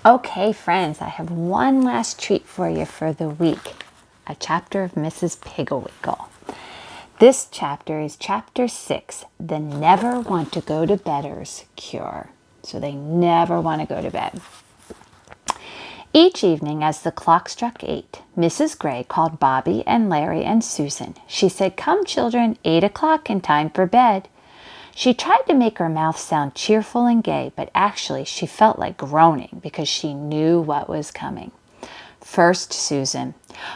Okay, friends, I have one last treat for you for the week. A chapter of Mrs. Piggle. This chapter is chapter 6, the never want to go to bedders cure. So they never want to go to bed. Each evening as the clock struck 8, Mrs. Gray called Bobby and Larry and Susan. She said, "Come, children, 8 o'clock and time for bed." She tried to make her mouth sound cheerful and gay, but actually she felt like groaning because she knew what was coming. First, Susan,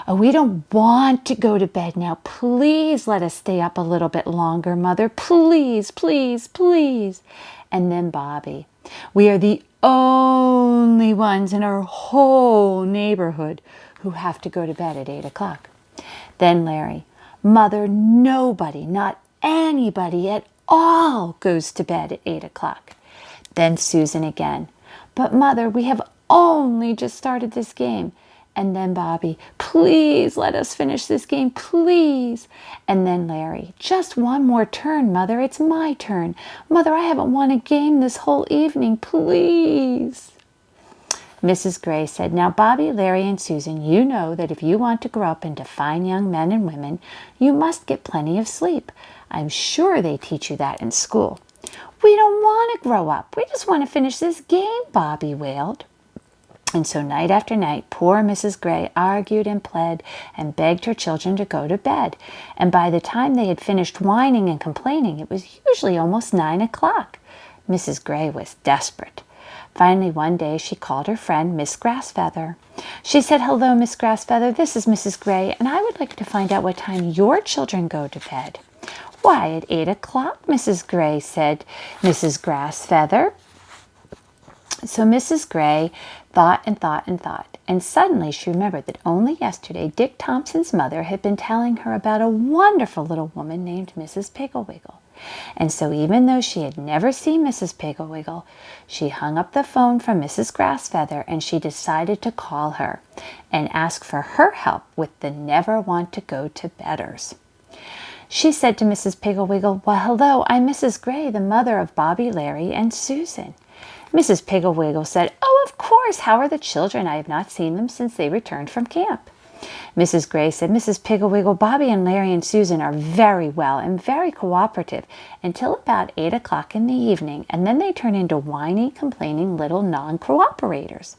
"Oh, we don't want to go to bed now. Please let us stay up a little bit longer, Mother. Please, please, please." And then Bobby, "We are the only ones in our whole neighborhood who have to go to bed at 8 o'clock. Then Larry, "Mother, nobody, not anybody at all goes to bed at 8 o'clock. Then Susan again, "But Mother, we have only just started this game." And then Bobby, "Please let us finish this game, please." And then Larry, "Just one more turn, Mother. It's my turn. Mother, I haven't won a game this whole evening, please." Mrs. Gray said, "Now, Bobby, Larry, and Susan, you know that if you want to grow up into fine young men and women, you must get plenty of sleep. I'm sure they teach you that in school." "We don't want to grow up. We just want to finish this game," Bobby wailed. And so night after night, poor Mrs. Gray argued and pled and begged her children to go to bed. And by the time they had finished whining and complaining, it was usually almost 9 o'clock. Mrs. Gray was desperate. Finally, one day, she called her friend, Miss Grassfeather. She said, "Hello, Miss Grassfeather, this is Mrs. Gray, and I would like to find out what time your children go to bed." "Why, at 8 o'clock, Mrs. Gray," said Mrs. Grassfeather. So Mrs. Gray thought and thought and thought, and suddenly she remembered that only yesterday Dick Thompson's mother had been telling her about a wonderful little woman named Mrs. Piggle. And so even though she had never seen Mrs. Piggle, she hung up the phone from Mrs. Grassfeather and she decided to call her and ask for her help with the never want to go to bedders. She said to Mrs. Piggle, "Well, hello, I'm Mrs. Gray, the mother of Bobby, Larry, and Susan." Mrs. Piggle said, "Oh, of course. How are the children? I have not seen them since they returned from camp." Mrs. Gray said, "Mrs. Piggle, Bobby and Larry and Susan are very well and very cooperative until about 8 o'clock in the evening, and then they turn into whiny, complaining little non-cooperators."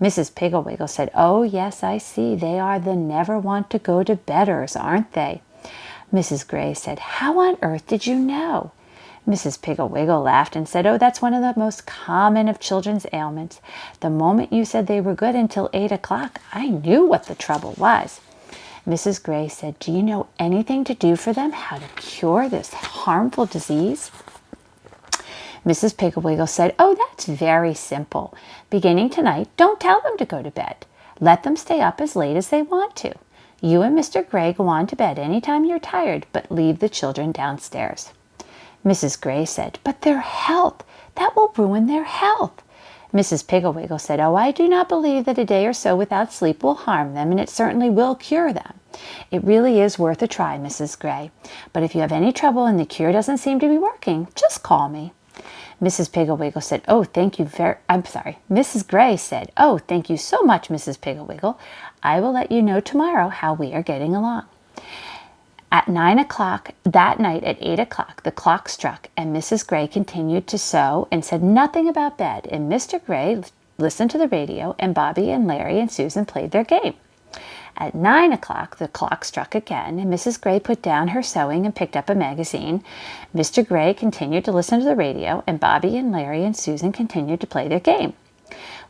Mrs. Piggle said, "Oh, yes, I see. They are the never want to go to bedders, aren't they?" Mrs. Gray said, "How on earth did you know?" Mrs. Piggle laughed and said, "Oh, that's one of the most common of children's ailments. The moment you said they were good until 8 o'clock, I knew what the trouble was." Mrs. Gray said, "Do you know anything to do for them? How to cure this harmful disease?" Mrs. Piggle said, "Oh, that's very simple. Beginning tonight, don't tell them to go to bed. Let them stay up as late as they want to. You and Mr. Gray go on to bed any time you're tired, but leave the children downstairs." Mrs. Gray said, "But their health, that will ruin their health." Mrs. Piggle said, "Oh, I do not believe that a day or so without sleep will harm them, and it certainly will cure them. It really is worth a try, Mrs. Gray. But if you have any trouble and the cure doesn't seem to be working, just call me." Mrs. Piggle said, Mrs. Gray said, "Oh, thank you so much, Mrs. Piggle. I will let you know tomorrow how we are getting along." At 9 o'clock that night, at 8 o'clock, the clock struck, and Mrs. Gray continued to sew and said nothing about bed, and Mr. Gray listened to the radio, and Bobby and Larry and Susan played their game. At 9 o'clock, the clock struck again, and Mrs. Gray put down her sewing and picked up a magazine. Mr. Gray continued to listen to the radio, and Bobby and Larry and Susan continued to play their game.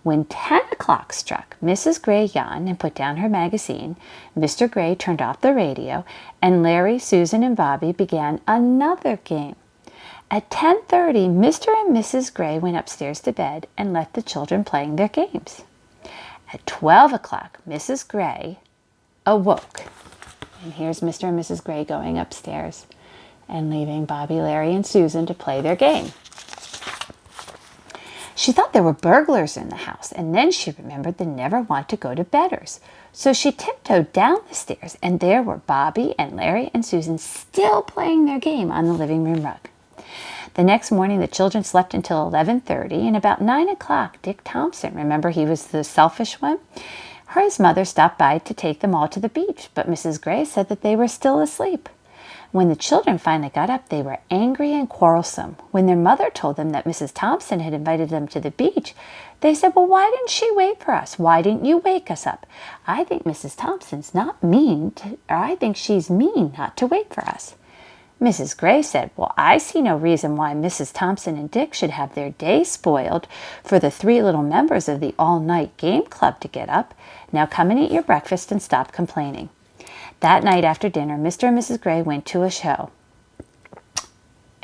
When 10 o'clock struck, Mrs. Gray yawned and put down her magazine. Mr. Gray turned off the radio, and Larry, Susan, and Bobby began another game. At 10:30, Mr. and Mrs. Gray went upstairs to bed and left the children playing their games. At 12 o'clock, Mrs. Gray awoke. And here's Mr. and Mrs. Gray going upstairs and leaving Bobby, Larry, and Susan to play their game. She thought there were burglars in the house, and then she remembered the never want to go to bedders. So she tiptoed down the stairs, and there were Bobby and Larry and Susan still playing their game on the living room rug. The next morning, the children slept until 11:30, and about 9 o'clock, Dick Thompson, remember he was the selfish one, his mother stopped by to take them all to the beach, but Mrs. Gray said that they were still asleep. When the children finally got up, they were angry and quarrelsome. When their mother told them that Mrs. Thompson had invited them to the beach, they said, "Well, why didn't she wait for us? Why didn't you wake us up? I think Mrs. Thompson's not mean, or I think she's mean not to wait for us." Mrs. Gray said, "Well, I see no reason why Mrs. Thompson and Dick should have their day spoiled for the 3 little members of the all-night game club to get up. Now come and eat your breakfast and stop complaining." That night after dinner, Mr. and Mrs. Gray went to a show.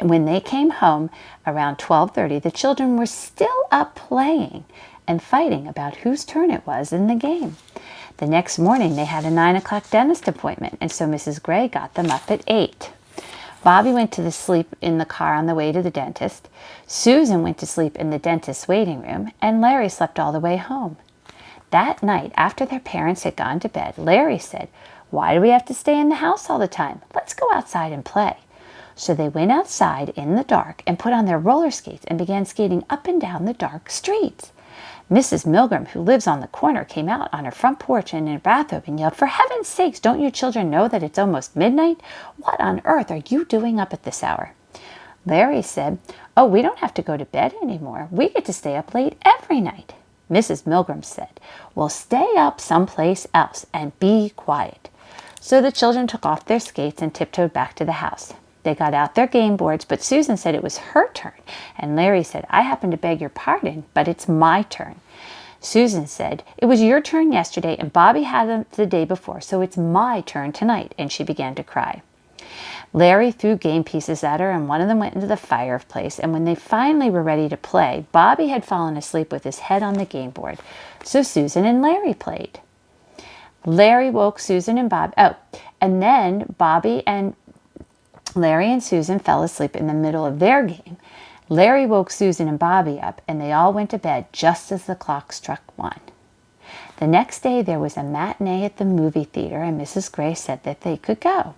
When they came home around 12:30, the children were still up playing and fighting about whose turn it was in the game. The next morning, they had a 9 o'clock dentist appointment, and so Mrs. Gray got them up at 8. Bobby went to sleep in the car on the way to the dentist. Susan went to sleep in the dentist's waiting room, and Larry slept all the way home. That night, after their parents had gone to bed, Larry said, "Why do we have to stay in the house all the time? Let's go outside and play." So they went outside in the dark and put on their roller skates and began skating up and down the dark streets. Mrs. Milgram, who lives on the corner, came out on her front porch in her bathrobe and yelled, "For heaven's sakes, don't you children know that it's almost midnight? What on earth are you doing up at this hour?" Larry said, "Oh, we don't have to go to bed anymore. We get to stay up late every night." Mrs. Milgram said, "Well, stay up someplace else and be quiet." So the children took off their skates and tiptoed back to the house. They got out their game boards, but Susan said it was her turn, and Larry said, "I happen to beg your pardon, but it's my turn." Susan said, "It was your turn yesterday, and Bobby had them the day before, so it's my turn tonight," and she began to cry. Larry threw game pieces at her, and one of them went into the fireplace, and when they finally were ready to play, Bobby had fallen asleep with his head on the game board, so Susan and Larry played. Larry woke Susan and Bob. Oh, and then Larry and Susan fell asleep in the middle of their game. Larry woke Susan and Bobby up, and they all went to bed just as the clock struck 1. The next day there was a matinee at the movie theater, and Mrs. Gray said that they could go.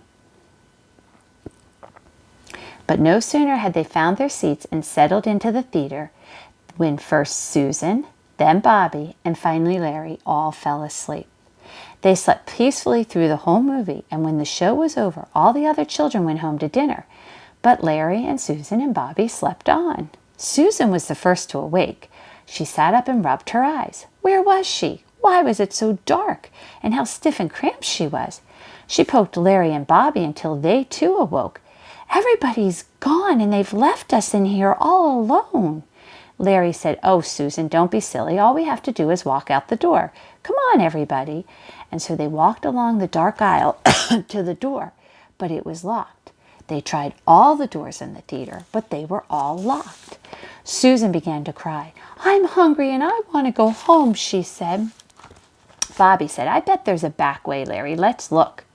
But no sooner had they found their seats and settled into the theater when first Susan, then Bobby, and finally Larry all fell asleep. They slept peacefully through the whole movie, and when the show was over, all the other children went home to dinner. But Larry and Susan and Bobby slept on. Susan was the first to awake. She sat up and rubbed her eyes. Where was she? Why was it so dark? And how stiff and cramped she was. She poked Larry and Bobby until they too awoke. "Everybody's gone, and they've left us in here all alone." Larry said, "Oh, Susan, don't be silly. All we have to do is walk out the door. Come on, everybody." And so they walked along the dark aisle to the door, but it was locked. They tried all the doors in the theater, but they were all locked. Susan began to cry. "I'm hungry and I want to go home," she said. Bobby said, "I bet there's a back way, Larry. Let's look."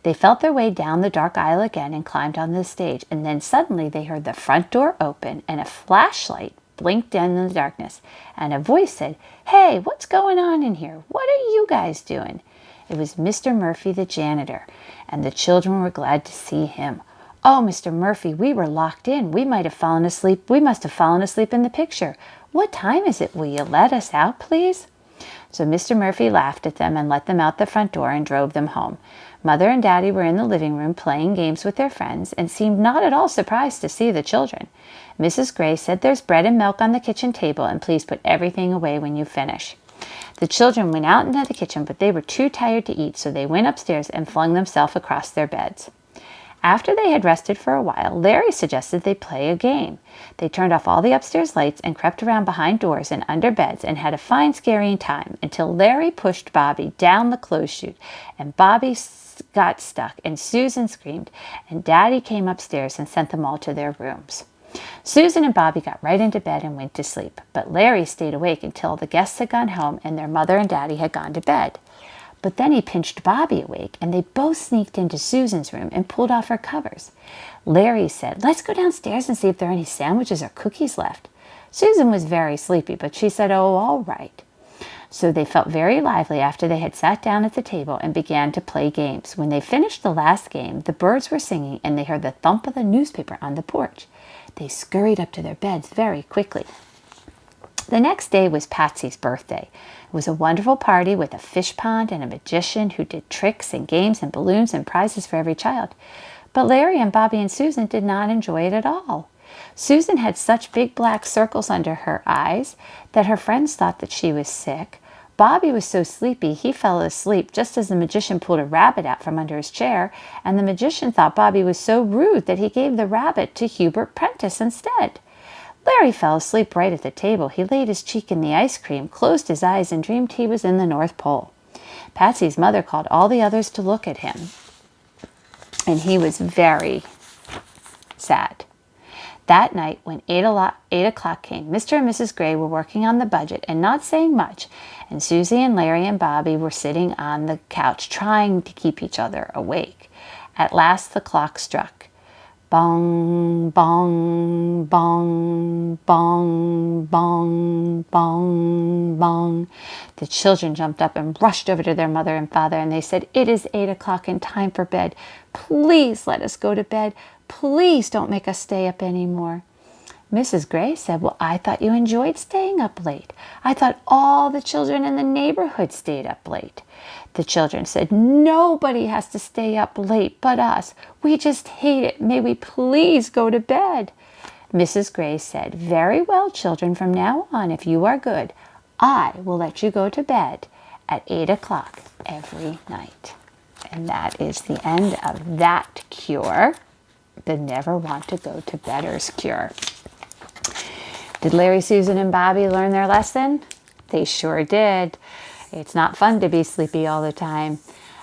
They felt their way down the dark aisle again and climbed on the stage, and then suddenly they heard the front door open and a flashlight blinked in the darkness, and a voice said, "Hey, what's going on in here? What are you guys doing?" It was Mr. Murphy, the janitor, and the children were glad to see him. "Oh, Mr. Murphy, we were locked in. We must have fallen asleep in the picture. What time is it? Will you let us out, please?" So Mr. Murphy laughed at them and let them out the front door and drove them home. Mother and Daddy were in the living room playing games with their friends and seemed not at all surprised to see the children. Mrs. Gray said, "There's bread and milk on the kitchen table, and please put everything away when you finish." The children went out into the kitchen, but they were too tired to eat, so they went upstairs and flung themselves across their beds. After they had rested for a while, Larry suggested they play a game. They turned off all the upstairs lights and crept around behind doors and under beds and had a fine scaring time until Larry pushed Bobby down the clothes chute, and Bobby got stuck, and Susan screamed, and Daddy came upstairs and sent them all to their rooms. Susan and Bobby got right into bed and went to sleep, but Larry stayed awake until the guests had gone home and their mother and Daddy had gone to bed. But then he pinched Bobby awake, and they both sneaked into Susan's room and pulled off her covers. Larry said, "Let's go downstairs and see if there are any sandwiches or cookies left." Susan was very sleepy, but she said, "Oh, all right." So they felt very lively after they had sat down at the table and began to play games. When they finished the last game, the birds were singing, and they heard the thump of the newspaper on the porch. They scurried up to their beds very quickly. The next day was Patsy's birthday. It was a wonderful party with a fish pond and a magician who did tricks and games and balloons and prizes for every child. But Larry and Bobby and Susan did not enjoy it at all. Susan had such big black circles under her eyes that her friends thought that she was sick. Bobby was so sleepy he fell asleep just as the magician pulled a rabbit out from under his chair, and the magician thought Bobby was so rude that he gave the rabbit to Hubert Prentice instead. Larry fell asleep right at the table. He laid his cheek in the ice cream, closed his eyes, and dreamed he was in the North Pole. Patsy's mother called all the others to look at him, and he was very sad. That night, when 8 o'clock came, Mr. and Mrs. Gray were working on the budget and not saying much, and Susie and Larry and Bobby were sitting on the couch trying to keep each other awake. At last the clock struck. Bong, bong, bong, bong, bong, bong, bong. The children jumped up and rushed over to their mother and father, and they said, "It is 8 o'clock and time for bed. Please let us go to bed. Please don't make us stay up anymore." Mrs. Gray said, "Well, I thought you enjoyed staying up late. I thought all the children in the neighborhood stayed up late." The children said, "Nobody has to stay up late but us. We just hate it. May we please go to bed?" Mrs. Gray said, "Very well, children, from now on, if you are good, I will let you go to bed at 8 o'clock every night." And that is the end of that cure, the never want to go to bedders cure. Did Larry, Susan, and Bobby learn their lesson? They sure did. It's not fun to be sleepy all the time.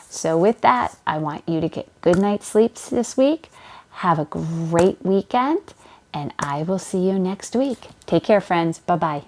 So with that, I want you to get good night's sleeps this week. Have a great weekend, and I will see you next week. Take care, friends. Bye-bye.